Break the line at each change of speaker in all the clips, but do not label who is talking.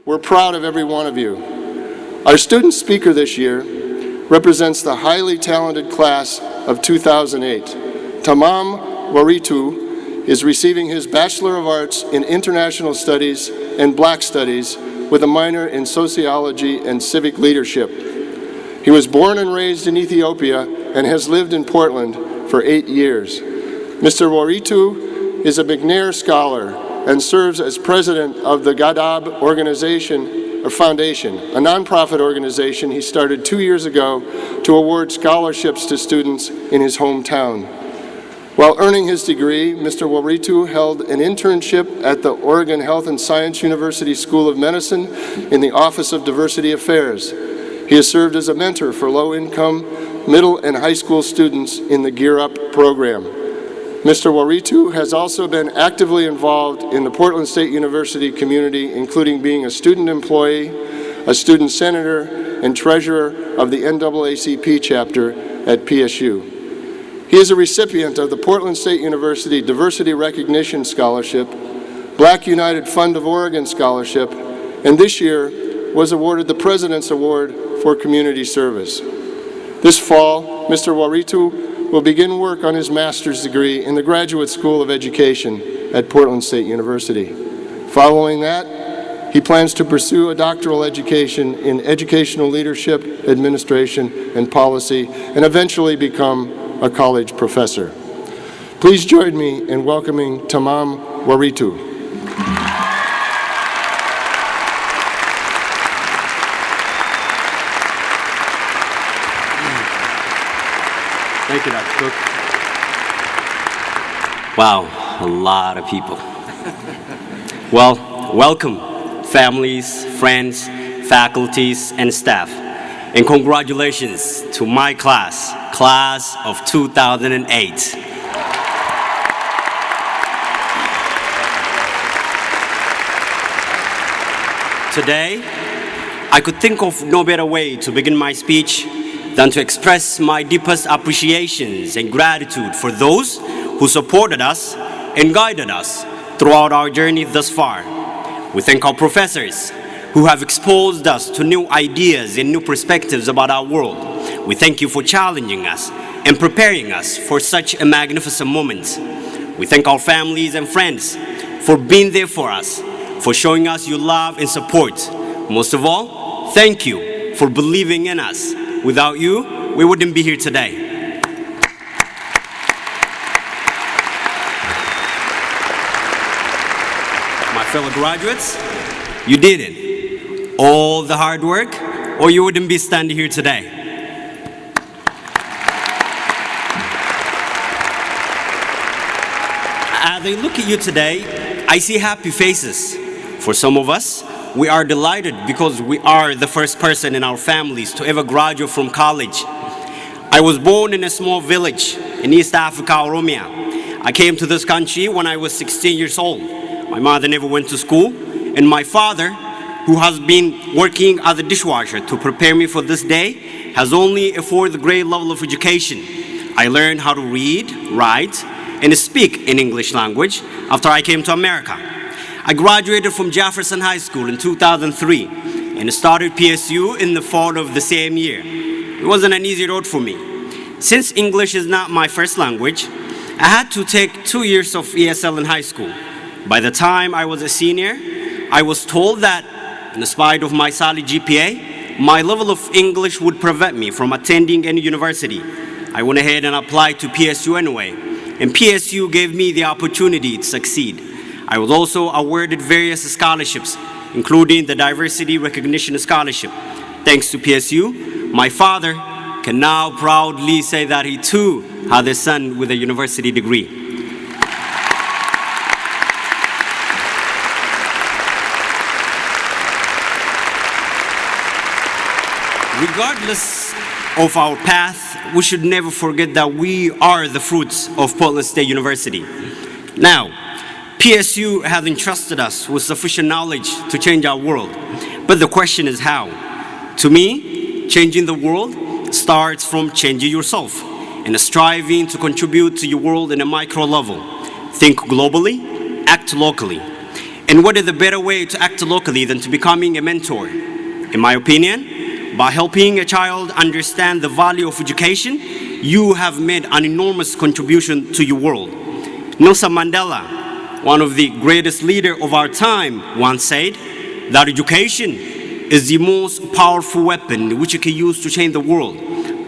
We're proud of every one of you. Our student speaker this year represents the highly talented class of 2008. Tamam Waritu is receiving his Bachelor of Arts in International Studies and Black Studies with a minor in Sociology and Civic Leadership. He was born and raised in Ethiopia and has lived in Portland for 8 years. Mr. Waritu is a McNair Scholar and serves as president of the Gadab Foundation, a nonprofit organization he started 2 years ago to award scholarships to students in his hometown. While earning his degree, Mr. Waritu held an internship at the Oregon Health and Science University School of Medicine in the Office of Diversity Affairs. He has served as a mentor for low-income middle and high school students in the Gear Up program. Mr. Waritu has also been actively involved in the Portland State University community, including being a student employee, a student senator, and treasurer of the NAACP chapter at PSU. He is a recipient of the Portland State University Diversity Recognition Scholarship, Black United Fund of Oregon Scholarship, and this year was awarded the President's Award for Community Service. This fall, Mr. Waritu will begin work on his master's degree in the Graduate School of Education at Portland State University. Following that, he plans to pursue a doctoral education in educational leadership, administration, and policy, and eventually become a college professor. Please join me in welcoming Tamam Waritu.
Thank you, Dr. Cook. Wow, a lot of people. Well, welcome, families, friends, faculties, and staff. And congratulations to my class of 2008. Today, I could think of no better way to begin my speech than to express my deepest appreciations and gratitude for those who supported us and guided us throughout our journey thus far. We thank our professors who have exposed us to new ideas and new perspectives about our world. We thank you for challenging us and preparing us for such a magnificent moment. We thank our families and friends for being there for us, for showing us your love and support. Most of all, thank you for believing in us. Without you, we wouldn't be here today. My fellow graduates, you did it. All the hard work, or you wouldn't be standing here today. As I look at you today, I see happy faces. For some of us, we are delighted because we are the first person in our families to ever graduate from college. I was born in a small village in East Africa, Oromia. I came to this country when I was 16 years old. My mother never went to school, and my father, who has been working as a dishwasher to prepare me for this day, has only a 4th grade level of education. I learned how to read, write, and speak in English language after I came to America. I graduated from Jefferson High School in 2003 and started PSU in the fall of the same year. It wasn't an easy road for me. Since English is not my first language, I had to take 2 years of ESL in high school. By the time I was a senior, I was told that in spite of my solid GPA, my level of English would prevent me from attending any university. I went ahead and applied to PSU anyway, and PSU gave me the opportunity to succeed. I was also awarded various scholarships, including the Diversity Recognition Scholarship. Thanks to PSU, my father can now proudly say that he too had a son with a university degree. Regardless of our path, we should never forget that we are the fruits of Portland State University. Now, PSU has entrusted us with sufficient knowledge to change our world, but the question is how? To me, changing the world starts from changing yourself and striving to contribute to your world in a micro level. Think globally, act locally. And what is the better way to act locally than to becoming a mentor? In my opinion, by helping a child understand the value of education, you have made an enormous contribution to your world. Nelson Mandela, one of the greatest leaders of our time, once said that education is the most powerful weapon which you can use to change the world.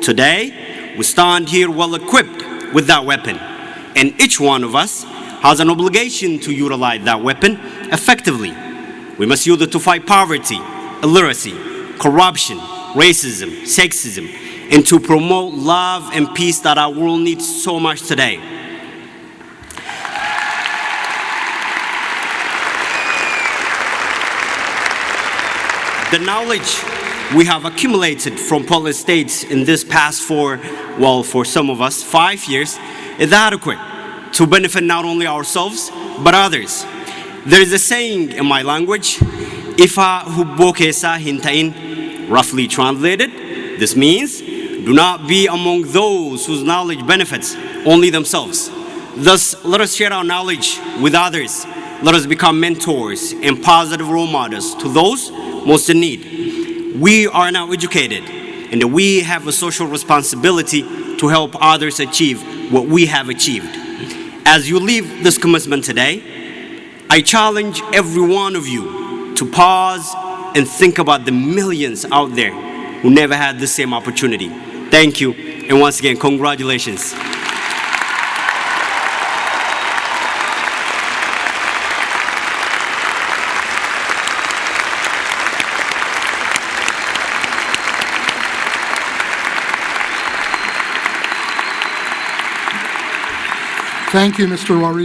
Today, we stand here well equipped with that weapon, and each one of us has an obligation to utilize that weapon effectively. We must use it to fight poverty, illiteracy, corruption, racism, sexism, and to promote love and peace that our world needs so much today. The knowledge we have accumulated from Portland State in this past for some of us, 5 years, is adequate to benefit not only ourselves, but others. There is a saying in my language, Ifa hubbo keessa hin ta'in, roughly translated, this means, do not be among those whose knowledge benefits only themselves. Thus, let us share our knowledge with others. Let us become mentors and positive role models to those most in need. We are now educated, and we have a social responsibility to help others achieve what we have achieved. As you leave this commencement today, I challenge every one of you to pause and think about the millions out there who never had the same opportunity. Thank you, and once again, congratulations.
Thank you, Mr. Wari.